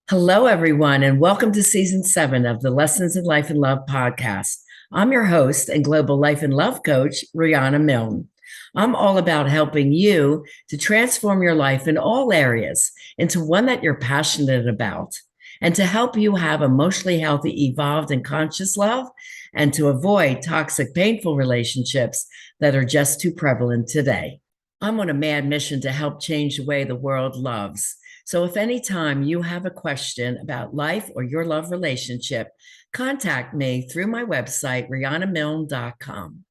Hello, everyone, and welcome to season 7 of the Lessons in Life and Love podcast. I'm your host and global life and love coach, Riana Milne. I'm all about helping you to transform your life in all areas into one that you're passionate about, and to help you have emotionally healthy, evolved, and conscious love, and to avoid toxic, painful relationships that are just too prevalent today. I'm on a mad mission to help change the way the world loves. So if any time you have a question about life or your love relationship, contact me through my website, rianamilne.com.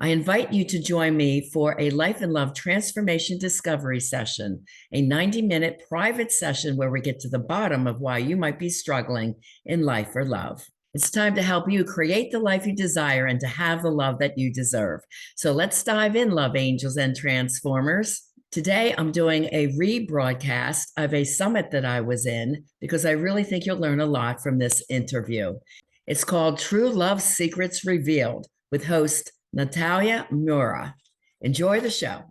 I invite you to join me for a Life and Love Transformation Discovery session, a 90-minute private session where we get to the bottom of why you might be struggling in life or love. It's time to help you create the life you desire and to have the love that you deserve. So let's dive in, love angels and transformers. Today, I'm doing a rebroadcast of a summit that I was in because I really think you'll learn a lot from this interview. It's called True Love Secrets Revealed with host Natalia, Murura. Enjoy the show.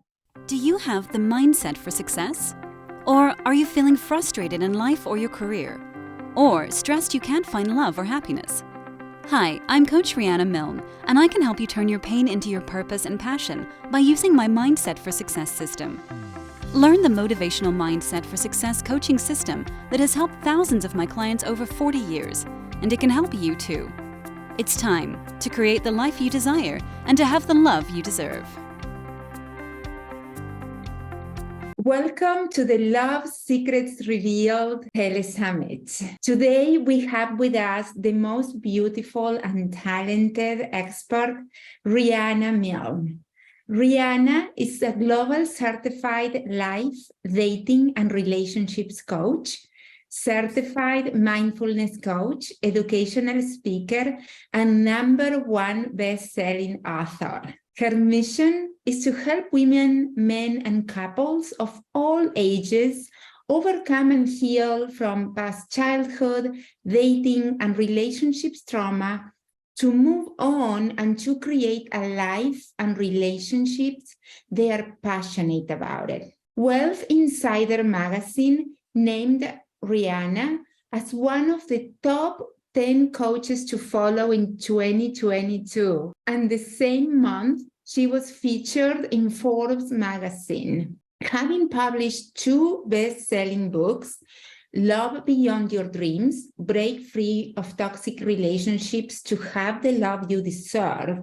Do you have the mindset for success? Or are you feeling frustrated in life or your career? Or stressed you can't find love or happiness? Hi, I'm Coach Riana Milne, and I can help you turn your pain into your purpose and passion by using my Mindset for Success system. Learn the Motivational Mindset for Success coaching system that has helped thousands of my clients over 40 years, and it can help you too. It's time to create the life you desire and to have the love you deserve. Welcome to the Love Secrets Revealed Telesummit. Today we have with us the most beautiful and talented expert, Riana Milne. Riana is a global certified life, dating, and relationships coach, certified mindfulness coach, educational speaker, and #1 best-selling author. Her mission is to help women, men, and couples of all ages overcome and heal from past childhood, dating, and relationships trauma to move on and to create a life and relationships they are passionate about it. Wealth Insider magazine named Riana as one of the top 10 coaches to follow in 2022. And the same month, she was featured in Forbes magazine, having published 2 best-selling books, Love Beyond Your Dreams, Break Free of Toxic Relationships to Have the Love You Deserve,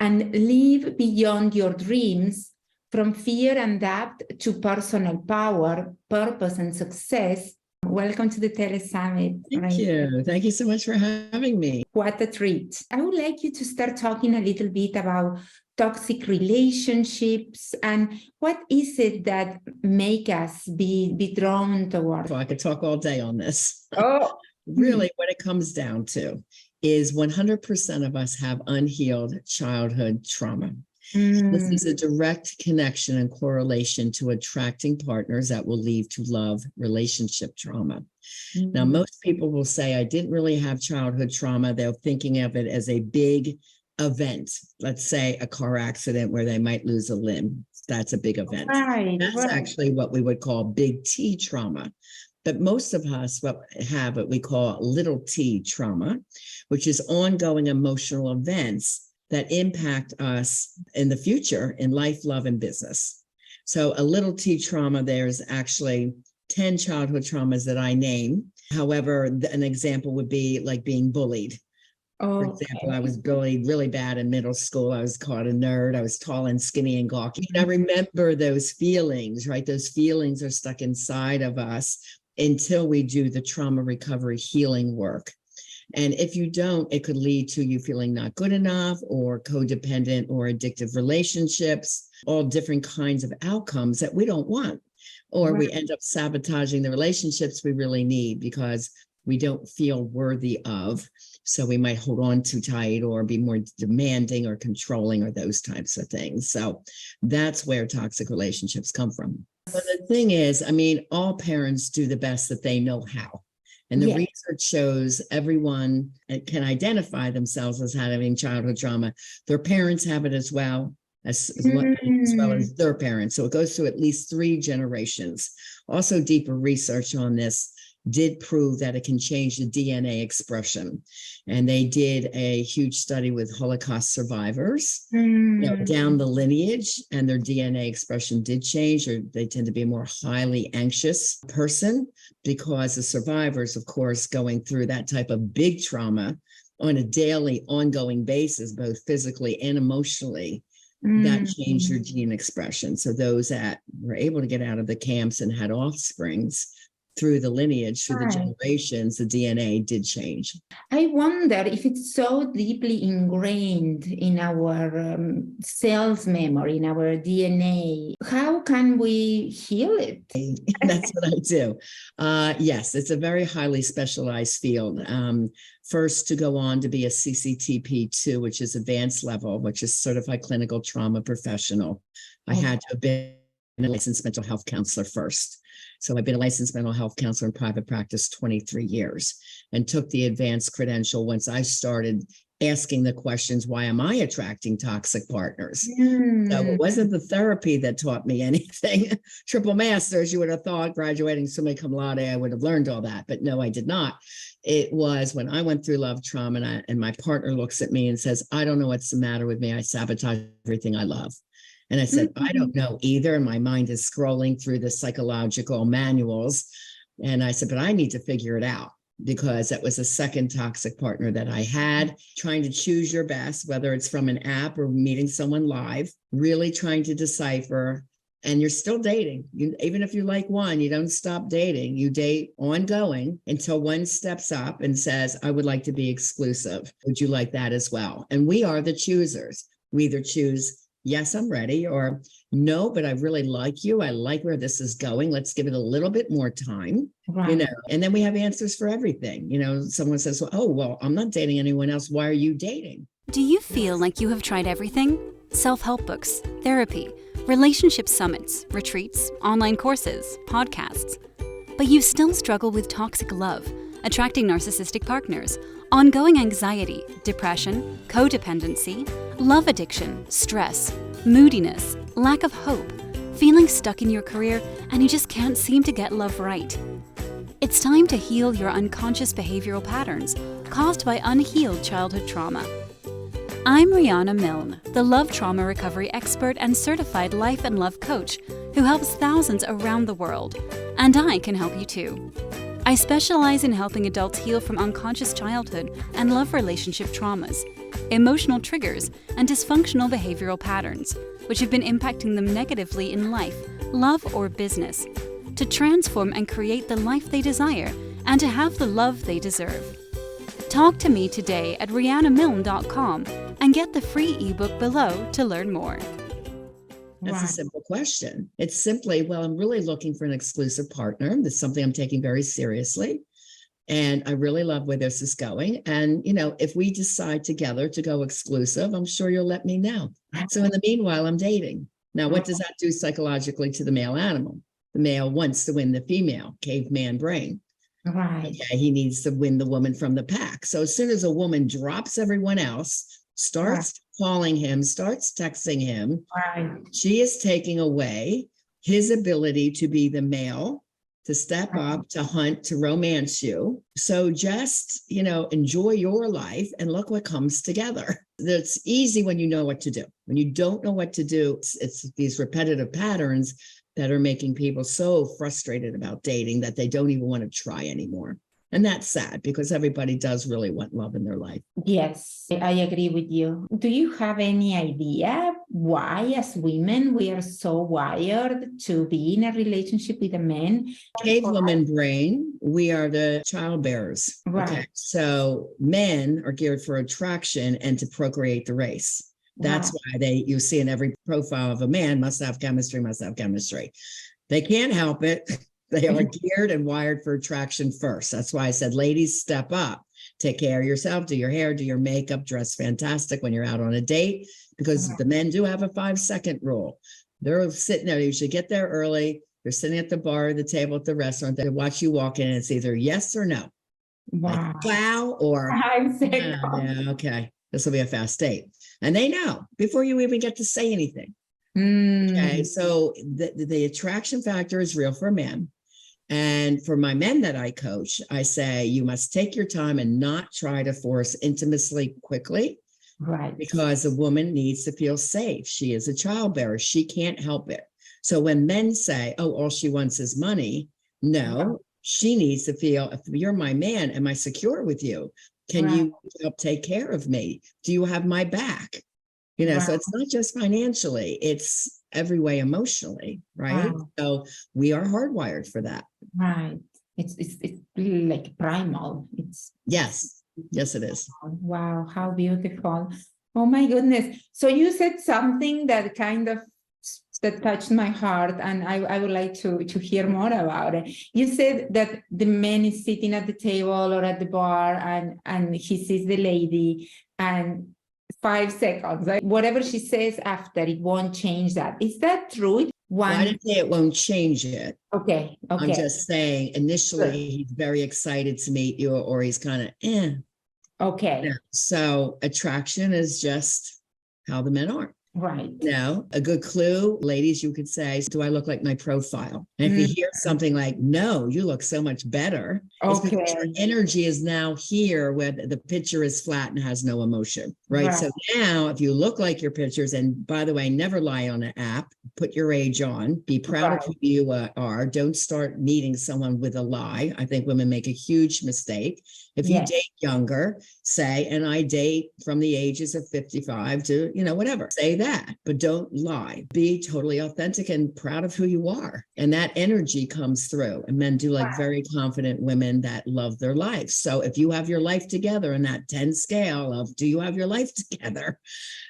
and Live Beyond Your Dreams, From Fear and Doubt to Personal Power, Purpose and Success. Welcome to the Telesummit. Thank you. Thank you so much for having me. What a treat. I would like you to start talking a little bit about toxic relationships and what is it that make us be drawn toward. Well, I could talk all day on this. Oh, Really, what it comes down to is 100% of us have unhealed childhood trauma. This is a direct connection and correlation to attracting partners that will lead to love relationship trauma. Now, most people will say, I didn't really have childhood trauma. They're thinking of it as a big event. Let's say a car accident where they might lose a limb. That's a big event. That's actually what we would call big T trauma. But most of us have what we call little t trauma, which is ongoing emotional events that impact us in the future in life, love, and business. So a little t trauma, there's actually 10 childhood traumas that I name. However, an example would be like being bullied. For example, I was bullied really bad in middle school. I was called a nerd. I was tall and skinny and gawky. And I remember those feelings, right? Those feelings are stuck inside of us until we do the trauma recovery healing work. And if you don't, it could lead to you feeling not good enough or codependent or addictive relationships, all different kinds of outcomes that we don't want. Or we end up sabotaging the relationships we really need because we don't feel worthy of. So we might hold on too tight or be more demanding or controlling or those types of things. So that's where toxic relationships come from. But the thing is, I mean, all parents do the best that they know how. And the research shows everyone can identify themselves as having childhood trauma. Their parents have it as well as well as their parents. So it goes through at least 3 generations. Also, deeper research on this did prove that it can change the DNA expression. And they did a huge study with Holocaust survivors, down the lineage, and their DNA expression did change, or they tend to be a more highly anxious person because the survivors, of course, going through that type of big trauma on a daily, ongoing basis, both physically and emotionally, that changed your gene expression. So those that were able to get out of the camps and had offsprings through the lineage, through the generations, the DNA did change. I wonder if it's so deeply ingrained in our cells memory, in our DNA. How can we heal it? That's what I do. Yes, it's a very highly specialized field. First to go on to be a CCTP-II, which is advanced level, which is certified clinical trauma professional. I had to have been a licensed mental health counselor first. So I've been a licensed mental health counselor in private practice 23 years and took the advanced credential once I started asking the questions, why am I attracting toxic partners? So it wasn't the therapy that taught me anything. Triple masters, you would have thought, graduating summa cum laude, I would have learned all that. But no, I did not. It was when I went through love trauma and my partner looks at me and says, I don't know what's the matter with me. I sabotage everything I love. And I said, I don't know either. And my mind is scrolling through the psychological manuals. And I said, but I need to figure it out, because that was a second toxic partner that I had. Trying to choose your best, whether it's from an app or meeting someone live, really trying to decipher. And you're still dating. Even if you like one, you don't stop dating. You date ongoing until one steps up and says, I would like to be exclusive. Would you like that as well? And we are the choosers. We either choose, yes, I'm ready, or no, but I really like you. I like where this is going. Let's give it a little bit more time, and then we have answers for everything. Someone says, well, I'm not dating anyone else. Why are you dating? Do you feel like you have tried everything? Self-help books, therapy, relationship summits, retreats, online courses, podcasts. But you still struggle with toxic love, attracting narcissistic partners, ongoing anxiety, depression, codependency, love addiction, stress, moodiness, lack of hope, feeling stuck in your career, and you just can't seem to get love right. It's time to heal your unconscious behavioral patterns caused by unhealed childhood trauma. I'm Riana Milne, the love trauma recovery expert and certified life and love coach who helps thousands around the world, and I can help you too. I specialize in helping adults heal from unconscious childhood and love relationship traumas, emotional triggers, and dysfunctional behavioral patterns, which have been impacting them negatively in life, love, or business, to transform and create the life they desire and to have the love they deserve. Talk to me today at rianamilne.com and get the free ebook below to learn more. That's a simple question. It's simply, I'm really looking for an exclusive partner. That's something I'm taking very seriously. And I really love where this is going. And, if we decide together to go exclusive, I'm sure you'll let me know. So in the meanwhile, I'm dating. Now, what does that do psychologically to the male animal? The male wants to win the female, caveman brain. Right. Okay, he needs to win the woman from the pack. So as soon as a woman drops everyone else, starts calling him, starts texting him, she is taking away his ability to be the male, to step up, to hunt, to romance you. So just, enjoy your life and look what comes together. It's easy when you know what to do. When you don't know what to do, it's these repetitive patterns that are making people so frustrated about dating that they don't even want to try anymore. And that's sad because everybody does really want love in their life. Yes, I agree with you. Do you have any idea why, as women, we are so wired to be in a relationship with a man? Cavewoman brain, we are the child bearers. Right. Okay. So men are geared for attraction and to procreate the race. That's why you see in every profile of a man, must have chemistry. They can't help it. They are geared and wired for attraction first. That's why I said, ladies, step up, take care of yourself, do your hair, do your makeup, dress fantastic when you're out on a date, because the men do have a 5-second rule. They're sitting there. You should get there early. They're sitting at the bar, or the table at the restaurant. They watch you walk in and it's either yes or no. Wow. Like, wow, or okay, this will be a fast date. And they know before you even get to say anything. Okay, so the attraction factor is real for a man. And for my men that I coach, I say, you must take your time and not try to force intimacy quickly. Right. Because a woman needs to feel safe. She is a childbearer. She can't help it. So when men say, oh, all she wants is money, no, she needs to feel, if you're my man, am I secure with you? Can you help take care of me? Do you have my back? You know, so it's not just financially, it's every way emotionally, right? So we are hardwired for that. Right. It's like primal. Yes, it is. Wow, how beautiful. Oh my goodness. So you said something that that touched my heart, and I would like to hear more about it. You said that the man is sitting at the table or at the bar and he sees the lady, and 5 seconds, like whatever she says after, it won't change that. Is that true? I didn't say it won't change it. Okay. I'm just saying initially he's very excited to meet you, or he's kind of Okay. Yeah. So attraction is just how the men are. Right. Now, a good clue, ladies, you could say, do I look like my profile? And if you hear something like, no, you look so much better, it's because your energy is now here where the picture is flat and has no emotion, right? So now if you look like your pictures, and by the way, never lie on an app, put your age on, be proud of who you are. Don't start meeting someone with a lie. I think women make a huge mistake. If you date younger, say, and I date from the ages of 55 to, whatever, say that, but don't lie. Be totally authentic and proud of who you are. And that energy comes through. And men do like very confident women that love their life. So if you have your life together in that 10 scale of, do you have your life together?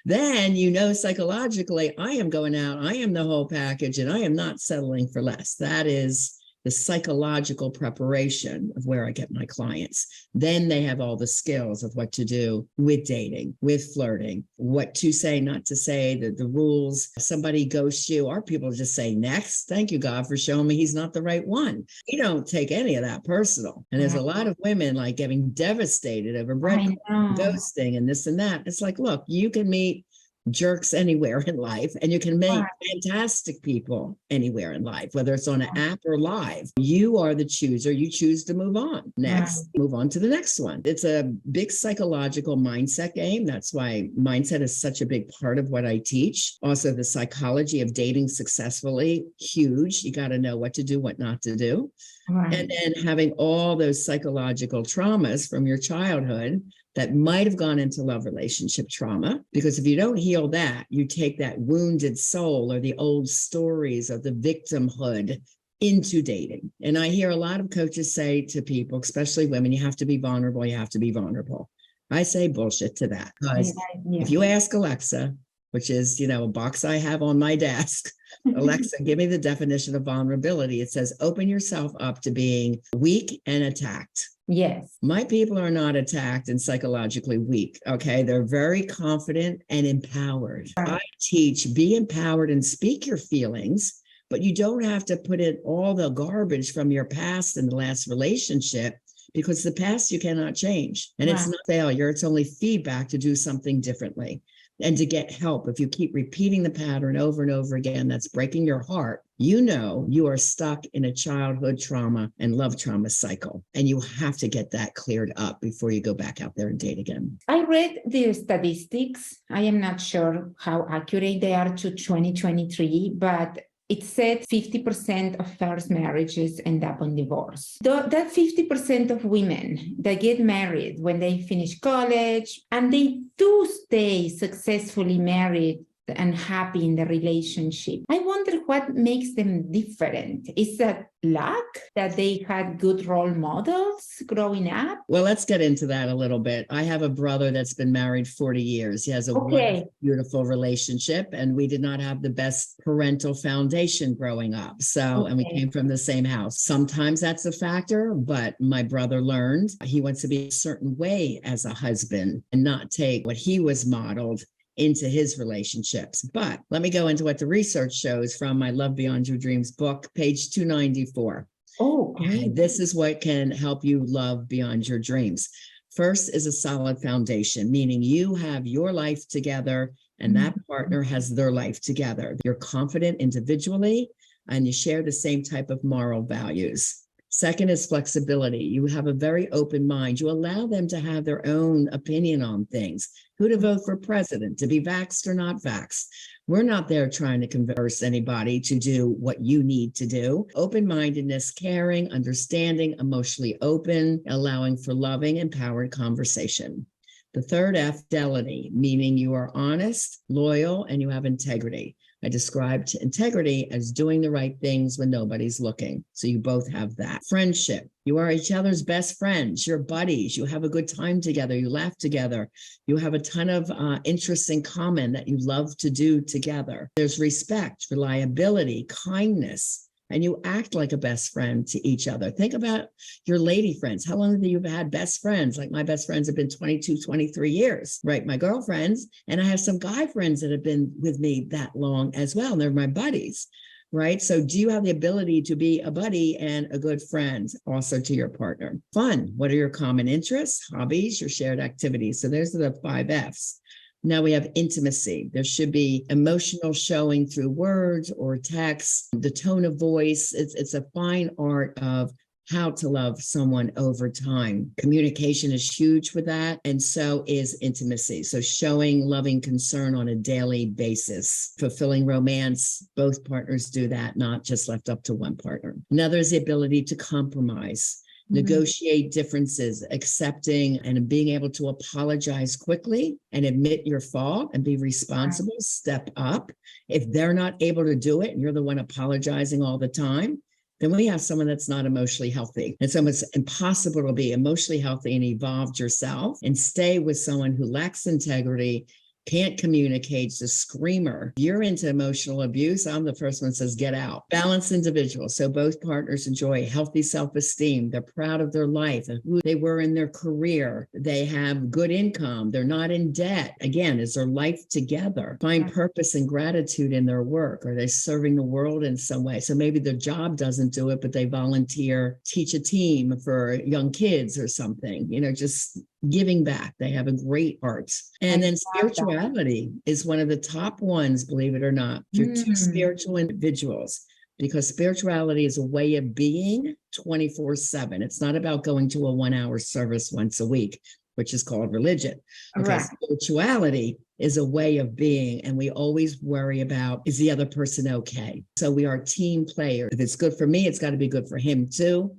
Then, psychologically, I am going out, I am the whole package, and I am not settling for less. That is the psychological preparation of where I get my clients. Then they have all the skills of what to do with dating, with flirting, what to say, not to say, the rules. Somebody ghosts you, our people just say, next, thank you, God, for showing me he's not the right one. We don't take any of that personal. And there's a lot of women like getting devastated over ghosting and this and that. It's like, look, you can meet jerks anywhere in life, and you can meet fantastic people anywhere in life, whether it's on an app or live. You are the chooser. You choose to move on. Next, move on to the next one. It's a big psychological mindset game. That's why mindset is such a big part of what I teach. Also, the psychology of dating successfully, huge. You got to know what to do, what not to do. And then having all those psychological traumas from your childhood that might have gone into love relationship trauma, because if you don't heal that, you take that wounded soul or the old stories of the victimhood into dating. And I hear a lot of coaches say to people, especially women, you have to be vulnerable, you have to be vulnerable. I say bullshit to that, because if you ask Alexa, which is, a box I have on my desk, Alexa, give me the definition of vulnerability. It says, open yourself up to being weak and attacked. Yes. My people are not attacked and psychologically weak. Okay. They're very confident and empowered. I teach, be empowered and speak your feelings, but you don't have to put in all the garbage from your past and the last relationship, because the past you cannot change. And it's not failure. It's only feedback to do something differently. And to get help, if you keep repeating the pattern over and over again, that's breaking your heart. You are stuck in a childhood trauma and love trauma cycle. And you have to get that cleared up before you go back out there and date again. I read the statistics. I am not sure how accurate they are to 2023, but it said 50% of first marriages end up in divorce. That 50% of women that get married when they finish college, and they do stay successfully married and happy in the relationship. I wonder what makes them different. Is that luck, that they had good role models growing up? Well, let's get into that a little bit. I have a brother that's been married 40 years. He has a wonderful, beautiful relationship, and we did not have the best parental foundation growing up. So, and we came from the same house. Sometimes that's a factor, but my brother learned he wants to be a certain way as a husband and not take what he was modeled into his relationships. But let me go into what the research shows from my Love Beyond Your Dreams book, page 294. Oh, great. This is what can help you love beyond your dreams. First is a solid foundation, meaning you have your life together and that partner has their life together. You're confident individually and you share the same type of moral values. Second is flexibility. You have a very open mind. You allow them to have their own opinion on things, who to vote for president, to be vaxxed or not vaxxed. We're not there trying to converse anybody to do what you need to do. Open-mindedness, caring, understanding, emotionally open, allowing for loving, empowered conversation. The third F, fidelity, meaning you are honest, loyal, and you have integrity. I described integrity as doing the right things when nobody's looking. So you both have that. Friendship. You are each other's best friends, your buddies. You have a good time together. You laugh together. You have a ton of interests in common that you love to do together. There's respect, reliability, kindness, and you act like a best friend to each other. Think about your lady friends. How long have you had best friends? Like my best friends have been 22, 23 years, right? My girlfriends, and I have some guy friends that have been with me that long as well. And they're my buddies, right? So do you have the ability to be a buddy and a good friend also to your partner? Fun. What are your common interests, hobbies, your shared activities? So those are the 5 Fs. Now we have intimacy. There should be emotional showing through words or text, the tone of voice. It's a fine art of how to love someone over time. Communication is huge with that, and so is intimacy. So showing loving concern on a daily basis, fulfilling romance. Both partners do that, not just left up to one partner. Another is the ability to compromise. Negotiate differences, accepting and being able to apologize quickly and admit your fault and be responsible, step up. If they're not able to do it and you're the one apologizing all the time, then we have someone that's not emotionally healthy. And so it's impossible to be emotionally healthy and evolved yourself and stay with someone who lacks integrity, can't communicate, is a screamer. You're into emotional abuse. I'm the first one that says, get out. Balanced individuals. So both partners enjoy healthy self-esteem. They're proud of their life and who they were in their career. They have good income. They're not in debt. Again, is their life together? Find purpose and gratitude in their work. Are they serving the world in some way? So maybe their job doesn't do it, but they volunteer, teach a team for young kids or something, just giving back. They have a great heart. And then spirituality is one of the top ones, believe it or not. You're two spiritual individuals, because spirituality is a way of being 24/7. It's not about going to a 1-hour service once a week, which is called religion. Okay, spirituality is a way of being, and we always worry about, is the other person okay? So we are team players. If it's good for me, it's got to be good for him too,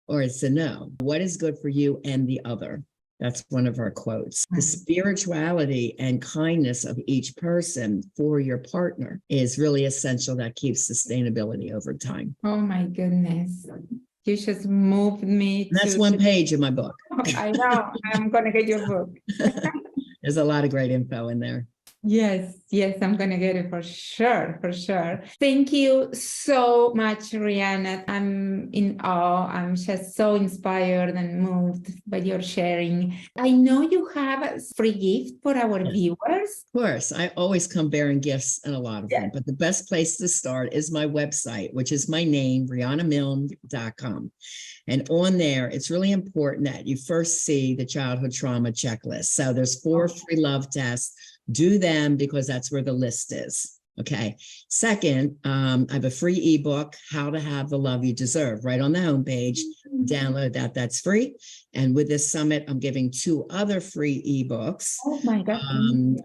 or it's a no. What is good for you and the other? That's one of our quotes. The spirituality and kindness of each person for your partner is really essential. That keeps sustainability over time. Oh my goodness. You just moved me. That's one page in my book. I know. I'm going to get your book. There's a lot of great info in there. Yes, I'm going to get it for sure. Thank you so much, Riana. I'm in awe. I'm just so inspired and moved by your sharing. I know you have a free gift for our viewers. Of course, I always come bearing gifts, and a lot of them, but the best place to start is my website, which is my name, rianamilne.com. And on there, it's really important that you first see the childhood trauma checklist. So there's 4 free love tests. Do them because that's where the list is. Okay. Second, I have a free ebook, How to Have the Love You Deserve, right on the homepage. Download that. That's free. And with this summit, I'm giving 2 other free ebooks,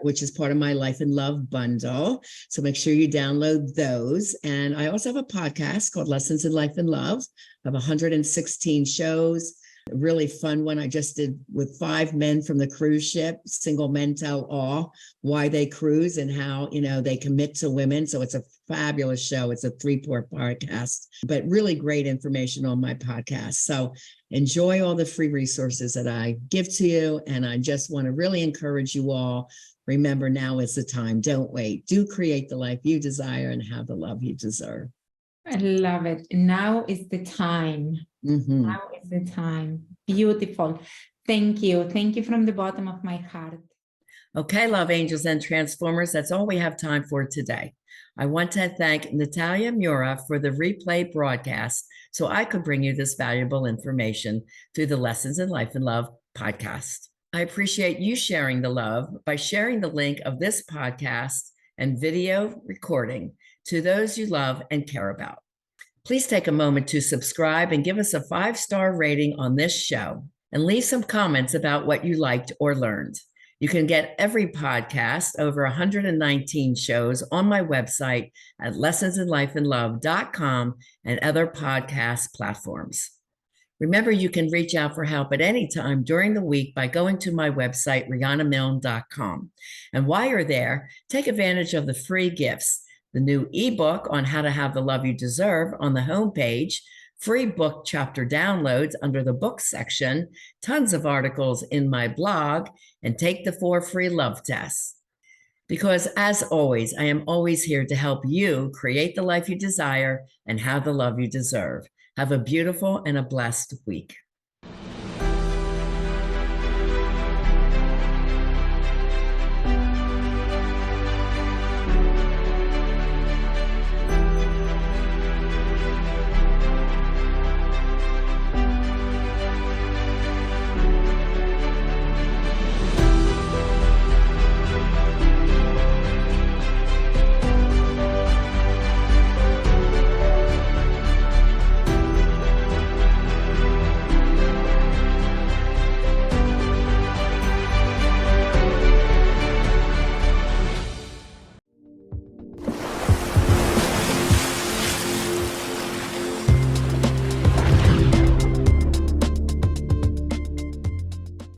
which is part of my Life and Love bundle. So make sure you download those. And I also have a podcast called Lessons in Life and Love. I have 116 shows. A really fun one I just did with 5 men from the cruise ship. Single men tell all why they cruise and how, they commit to women. So it's a fabulous show. It's a 3-part podcast, but really great information on my podcast. So enjoy all the free resources that I give to you. And I just want to really encourage you all. Remember, now is the time. Don't wait. Do create the life you desire and have the love you deserve. I love it. Now is the time. Now is the time. Beautiful. Thank you. Thank you from the bottom of my heart. Okay, love angels and transformers, that's all we have time for today. I want to thank Natalia Murura for the replay broadcast so I could bring you this valuable information through the Lessons in Life and Love podcast. I appreciate you sharing the love by sharing the link of this podcast and video recording to those you love and care about. Please take a moment to subscribe and give us a 5-star rating on this show and leave some comments about what you liked or learned. You can get every podcast, over 119 shows, on my website at lessonsinlifeandlove.com and other podcast platforms. Remember, you can reach out for help at any time during the week by going to my website, rianamilne.com. And while you're there, take advantage of the free gifts: the new ebook on how to have the love you deserve on the homepage, free book chapter downloads under the book section, tons of articles in my blog, and take the 4 free love tests. Because as always, I am always here to help you create the life you desire and have the love you deserve. Have a beautiful and a blessed week.